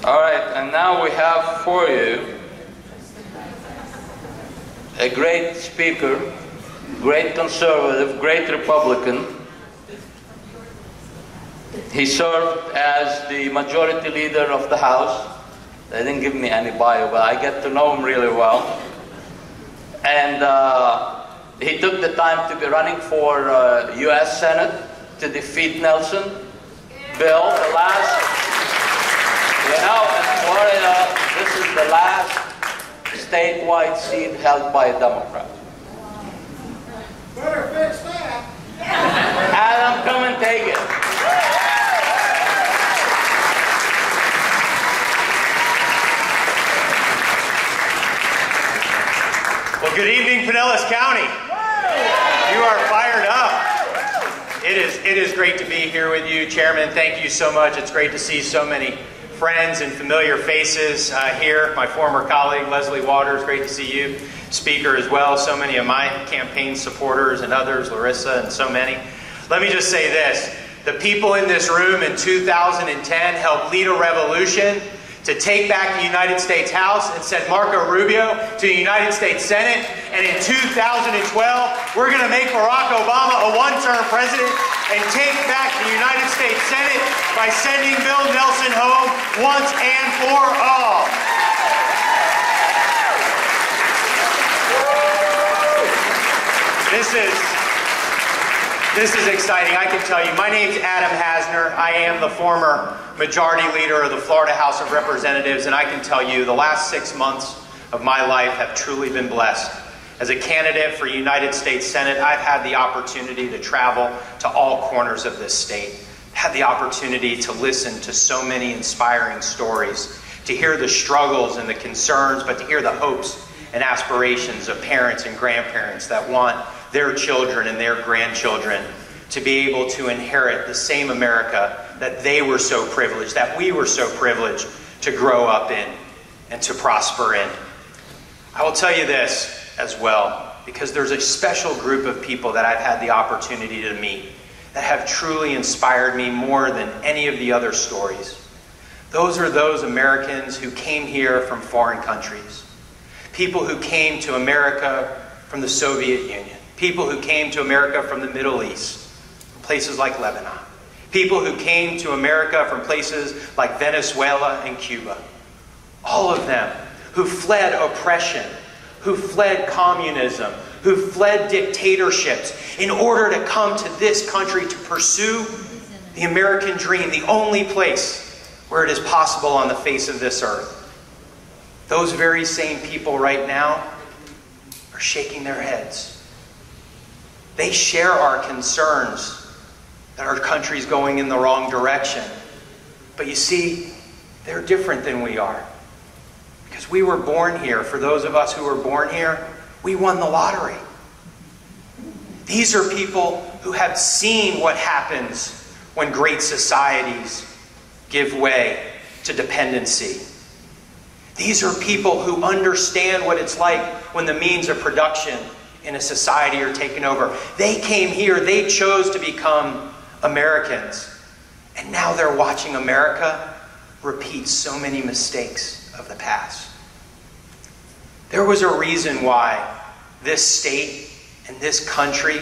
All right, and now we have for you a great speaker, great conservative, great Republican. He served as the majority leader of the House. They didn't give me any bio, but I get to know him really well. And he took the time to be running for U.S. Senate to defeat Nelson. Bill, the last, you know, in Florida, this is the last statewide seat held by a Democrat. Better fix that. Adam, come and take it. Well, good evening, Pinellas County. You are fired up. It is great to be here with you, Chairman. Thank you so much. It's great to see so many friends and familiar faces here. My former colleague, Leslie Waters, great to see you. Speaker as well. So many of my campaign supporters and others, Larissa and so many. Let me just say this. The people in this room in 2010 helped lead a revolution to take back the United States House and send Marco Rubio to the United States Senate. And in 2012, we're going to make Barack Obama a one-term president and take back the United States Senate by sending Bill Nelson home once and for all. This is exciting. I can tell you, my name's Adam Hasner. I am the former majority leader of the Florida House of Representatives, and I can tell you the last 6 months of my life have truly been blessed. As a candidate for United States Senate, I've had the opportunity to travel to all corners of this state, had the opportunity to listen to so many inspiring stories, to hear the struggles and the concerns, but to hear the hopes and aspirations of parents and grandparents that want their children and their grandchildren to be able to inherit the same America that they were so privileged, that we were so privileged to grow up in and to prosper in. I will tell you this as well, because there's a special group of people that I've had the opportunity to meet that have truly inspired me more than any of the other stories. Those are those Americans who came here from foreign countries. People who came to America from the Soviet Union. People who came to America from the Middle East, from places like Lebanon. People who came to America from places like Venezuela and Cuba. All of them who fled oppression, who fled communism, who fled dictatorships in order to come to this country to pursue the American dream, the only place where it is possible on the face of this earth. Those very same people right now are shaking their heads. They share our concerns that our country's going in the wrong direction. But you see, they're different than we are. Because we were born here. For those of us who were born here, we won the lottery. These are people who have seen what happens when great societies give way to dependency. These are people who understand what it's like when the means of production in a society are taken over. They came here, they chose to become Americans. And now they're watching America repeat so many mistakes of the past. There was a reason why this state and this country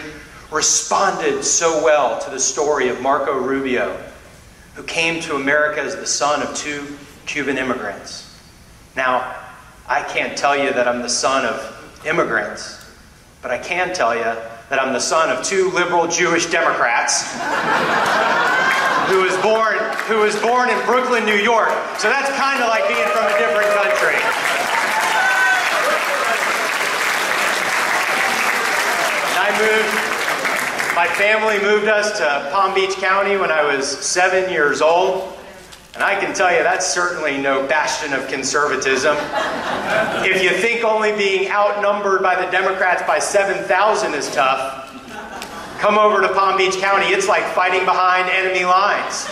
responded so well to the story of Marco Rubio, who came to America as the son of 2 Cuban immigrants. Now, I can't tell you that I'm the son of immigrants, but I can tell you that I'm the son of 2 liberal Jewish Democrats who was born in Brooklyn, New York. So that's kind of like being from a different country. My family moved us to Palm Beach County when I was 7 years old. And I can tell you that's certainly no bastion of conservatism. If you think only being outnumbered by the Democrats by 7,000 is tough, come over to Palm Beach County. It's like fighting behind enemy lines.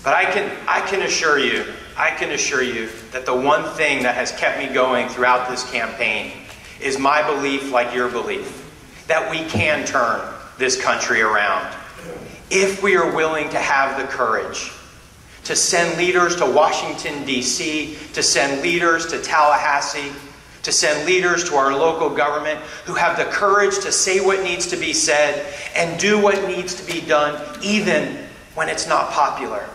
But I can assure you that the one thing that has kept me going throughout this campaign is my belief, like your belief, that we can turn this country around if we are willing to have the courage to send leaders to Washington, D.C., to send leaders to Tallahassee, to send leaders to our local government who have the courage to say what needs to be said and do what needs to be done, even when it's not popular.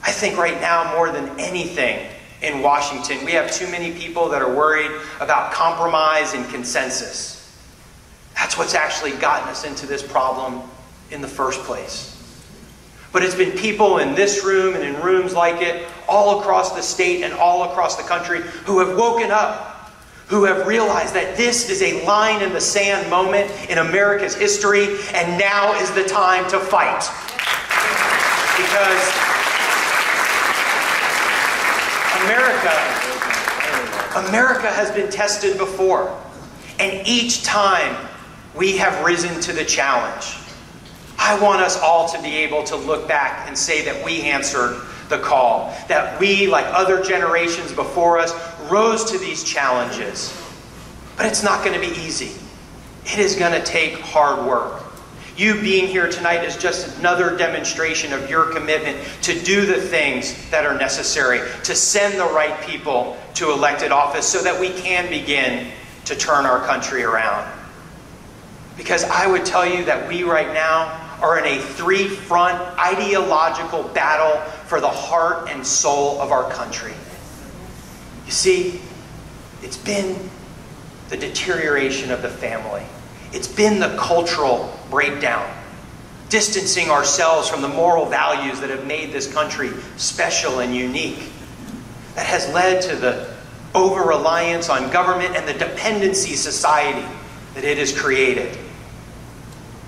I think right now, more than anything in Washington, we have too many people that are worried about compromise and consensus. That's what's actually gotten us into this problem in the first place. But it's been people in this room and in rooms like it, all across the state and all across the country, who have woken up, who have realized that this is a line in the sand moment in America's history, and now is the time to fight. Because America has been tested before, and each time we have risen to the challenge. I want us all to be able to look back and say that we answered the call, that we, like other generations before us, rose to these challenges. But it's not going to be easy. It is going to take hard work. You being here tonight is just another demonstration of your commitment to do the things that are necessary, to send the right people to elected office so that we can begin to turn our country around. Because I would tell you that we right now are in a three-front ideological battle for the heart and soul of our country. You see, it's been the deterioration of the family. It's been the cultural breakdown, distancing ourselves from the moral values that have made this country special and unique. That has led to the over-reliance on government and the dependency society that it has created.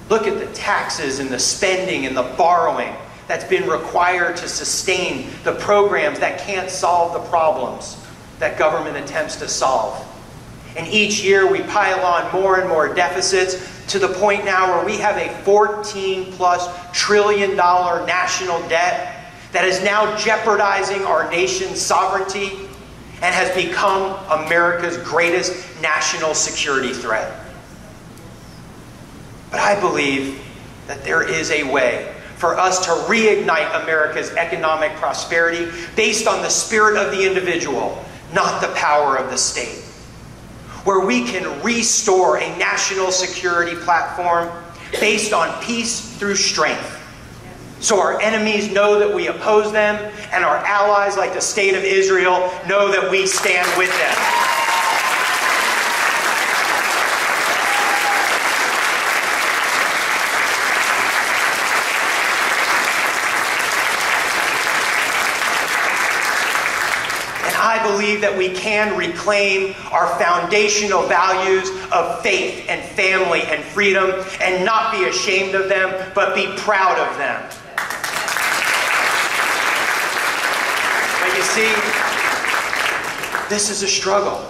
Look at the taxes and the spending and the borrowing that's been required to sustain the programs that can't solve the problems that government attempts to solve. And each year we pile on more and more deficits to the point now where we have a $14+ trillion national debt that is now jeopardizing our nation's sovereignty and has become America's greatest national security threat. But I believe that there is a way for us to reignite America's economic prosperity based on the spirit of the individual, not the power of the state. Where we can restore a national security platform based on peace through strength. So our enemies know that we oppose them, and our allies, like the state of Israel, know that we stand with them. I believe that we can reclaim our foundational values of faith and family and freedom and not be ashamed of them, but be proud of them. But you see, this is a struggle.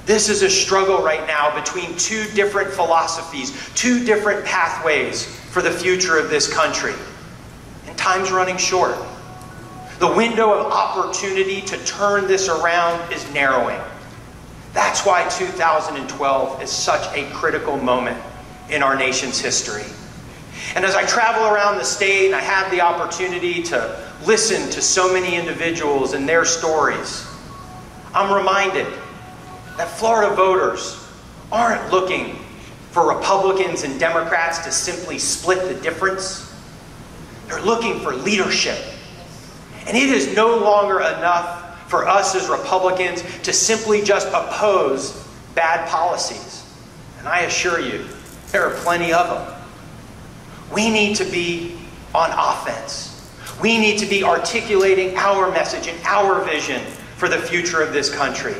This is a struggle right now between two different philosophies, two different pathways for the future of this country. And time's running short. The window of opportunity to turn this around is narrowing. That's why 2012 is such a critical moment in our nation's history. And as I travel around the state and I have the opportunity to listen to so many individuals and their stories, I'm reminded that Florida voters aren't looking for Republicans and Democrats to simply split the difference. They're looking for leadership. And it is no longer enough for us as Republicans to simply just oppose bad policies. And I assure you, there are plenty of them. We need to be on offense. We need to be articulating our message and our vision for the future of this country.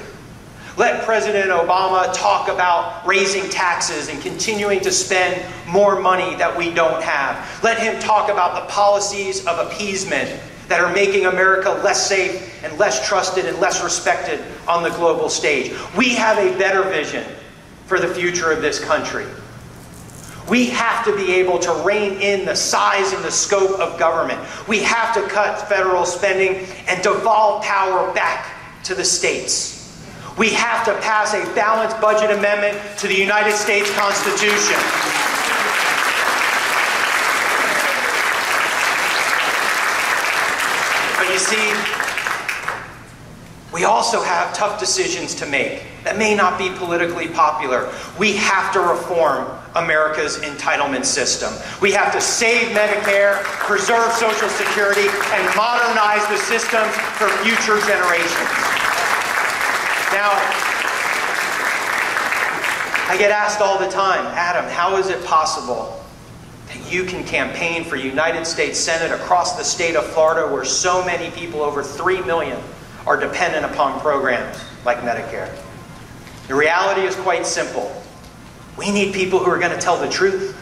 Let President Obama talk about raising taxes and continuing to spend more money that we don't have. Let him talk about the policies of appeasement that are making America less safe and less trusted and less respected on the global stage. We have a better vision for the future of this country. We have to be able to rein in the size and the scope of government. We have to cut federal spending and devolve power back to the states. We have to pass a balanced budget amendment to the United States Constitution. But you see, we also have tough decisions to make that may not be politically popular. We have to reform America's entitlement system. We have to save Medicare, preserve Social Security, and modernize the systems for future generations. Now, I get asked all the time, Adam, how is it possible that you can campaign for United States Senate across the state of Florida where so many people, over 3 million, are dependent upon programs like Medicare? The reality is quite simple. We need people who are going to tell the truth.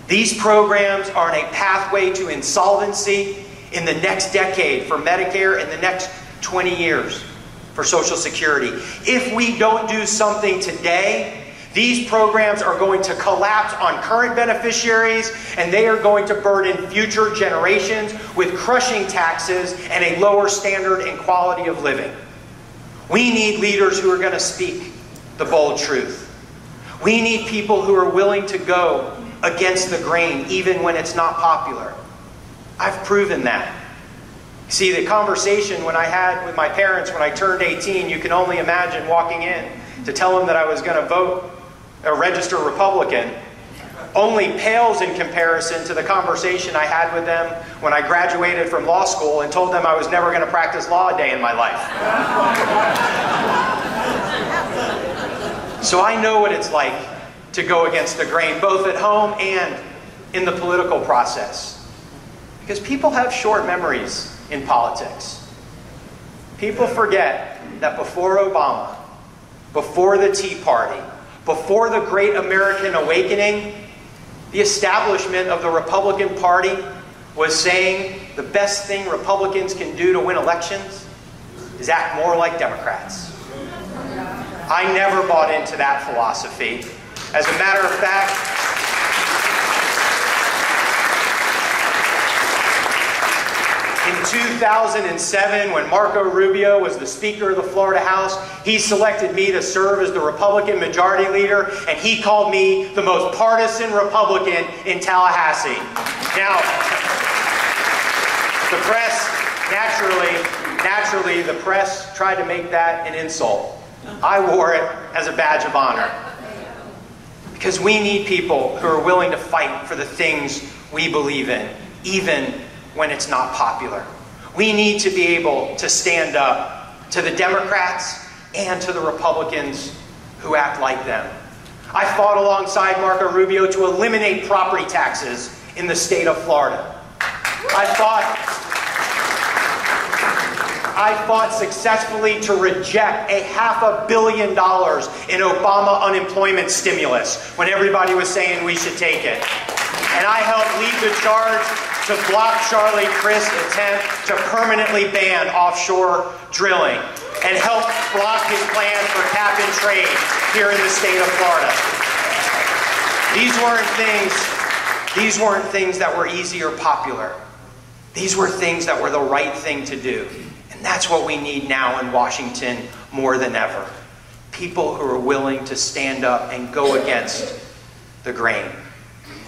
These programs are a pathway to insolvency in the next decade for Medicare, in the next 20 years for Social Security. If we don't do something today, these programs are going to collapse on current beneficiaries, and they are going to burden future generations with crushing taxes and a lower standard and quality of living. We need leaders who are going to speak the bold truth. We need people who are willing to go against the grain, even when it's not popular. I've proven that. See, the conversation when I had with my parents when I turned 18, you can only imagine walking in to tell them that I was going to vote or register Republican, only pales in comparison to the conversation I had with them when I graduated from law school and told them I was never going to practice law a day in my life. So I know what it's like to go against the grain, both at home and in the political process. Because people have short memories in politics. People forget that before Obama, before the Tea Party, before the Great American Awakening, the establishment of the Republican Party was saying the best thing Republicans can do to win elections is act more like Democrats. I never bought into that philosophy. As a matter of fact, in 2007, when Marco Rubio was the Speaker of the Florida House, he selected me to serve as the Republican Majority Leader, and he called me the most partisan Republican in Tallahassee. Now, the press, naturally, the press tried to make that an insult. I wore it as a badge of honor. Because we need people who are willing to fight for the things we believe in, even when it's not popular. We need to be able to stand up to the Democrats and to the Republicans who act like them. I fought alongside Marco Rubio to eliminate property taxes in the state of Florida. I fought successfully to reject $500 million in Obama unemployment stimulus when everybody was saying we should take it. And I helped lead the charge to block Charlie Crist's attempt to permanently ban offshore drilling and help block his plan for cap and trade here in the state of Florida. These weren't things that were easy or popular. These were things that were the right thing to do. And that's what we need now in Washington more than ever. People who are willing to stand up and go against the grain.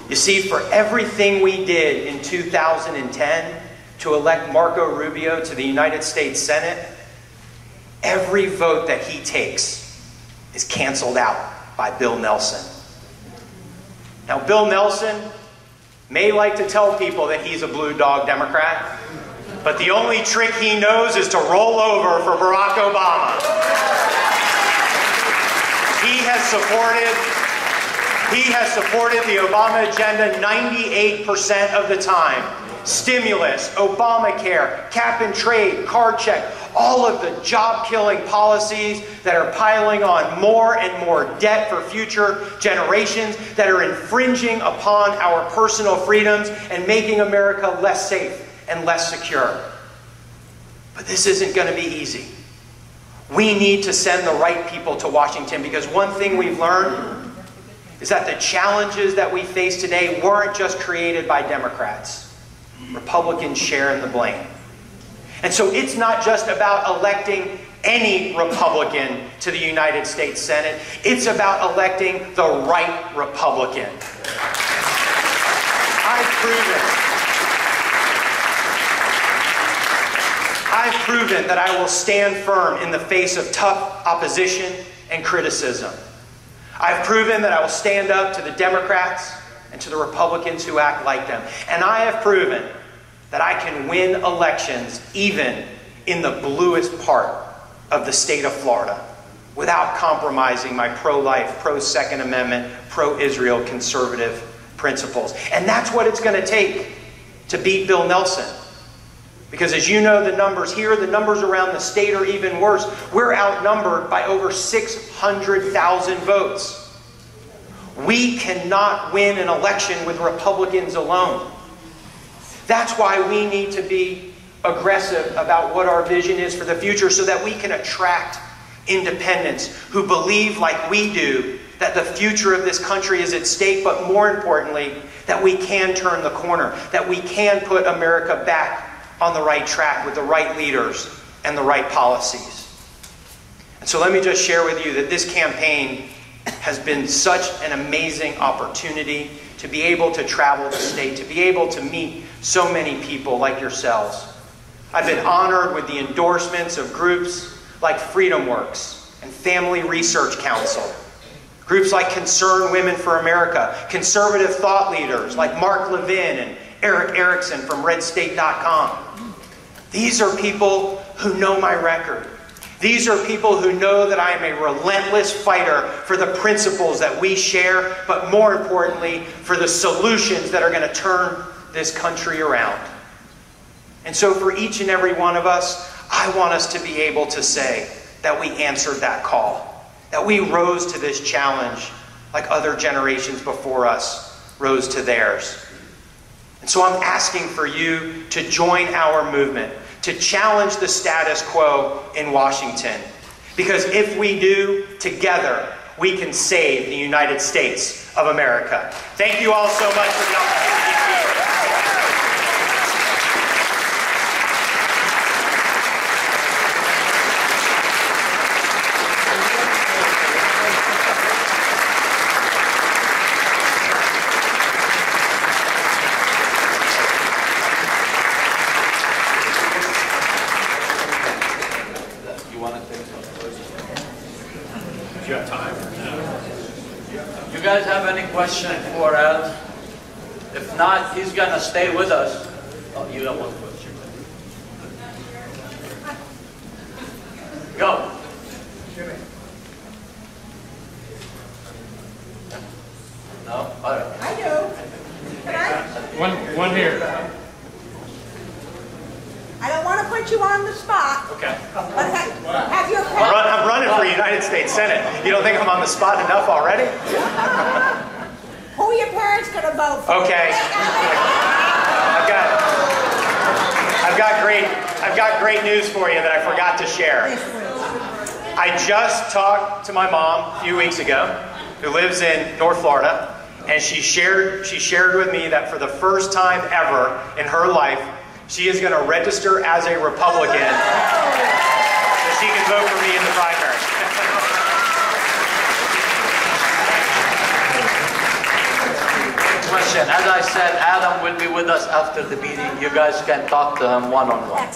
You see, for everything we did in 2010 to elect Marco Rubio to the United States Senate, every vote that he takes is canceled out by Bill Nelson. Now, Bill Nelson may like to tell people that he's a blue dog Democrat, but the only trick he knows is to roll over for Barack Obama. He has supported the Obama agenda 98% of the time. Stimulus, Obamacare, cap and trade, card check, all of the job-killing policies that are piling on more and more debt for future generations, that are infringing upon our personal freedoms and making America less safe and less secure. But this isn't going to be easy. We need to send the right people to Washington, because one thing we've learned is that the challenges that we face today weren't just created by Democrats. Republicans share in the blame. And so it's not just about electing any Republican to the United States Senate. It's about electing the right Republican. I've proven that I will stand firm in the face of tough opposition and criticism. I've proven that I will stand up to the Democrats and to the Republicans who act like them. And I have proven that I can win elections even in the bluest part of the state of Florida without compromising my pro-life, pro-Second Amendment, pro-Israel conservative principles. And that's what it's going to take to beat Bill Nelson. Because as you know, the numbers here, the numbers around the state are even worse. We're outnumbered by over 600,000 votes. We cannot win an election with Republicans alone. That's why we need to be aggressive about what our vision is for the future so that we can attract independents who believe like we do that the future of this country is at stake, but more importantly, that we can turn the corner, that we can put America back on the right track with the right leaders and the right policies. And so let me just share with you that this campaign has been such an amazing opportunity to be able to travel the state, to be able to meet so many people like yourselves. I've been honored with the endorsements of groups like Freedom Works and Family Research Council, groups like Concerned Women for America, conservative thought leaders like Mark Levin and Eric Erickson from RedState.com. These are people who know my record. These are people who know that I am a relentless fighter for the principles that we share, but more importantly, for the solutions that are going to turn this country around. And so for each and every one of us, I want us to be able to say that we answered that call, that we rose to this challenge like other generations before us rose to theirs. And so I'm asking for you to join our movement, to challenge the status quo in Washington. Because if we do, together, we can save the United States of America. Thank you all so much for the opportunity to be here. Do you have time? You guys have any question for Al? If not, he's going to stay with us. Oh, you have one question. Go. No? All right. I do. Can I? One here. I don't want to put you on the spot. Okay. But have your parents... I'm running for United States Senate. You don't think I'm on the spot enough already? Who are your parents going to vote for? Okay. I've got great news for you that I forgot to share. I just talked to my mom a few weeks ago, who lives in North Florida, and she shared with me that for the first time ever in her life, she is going to register as a Republican so she can vote for me in the primary. Question. As I said, Adam will be with us after the meeting. You guys can talk to him one-on-one.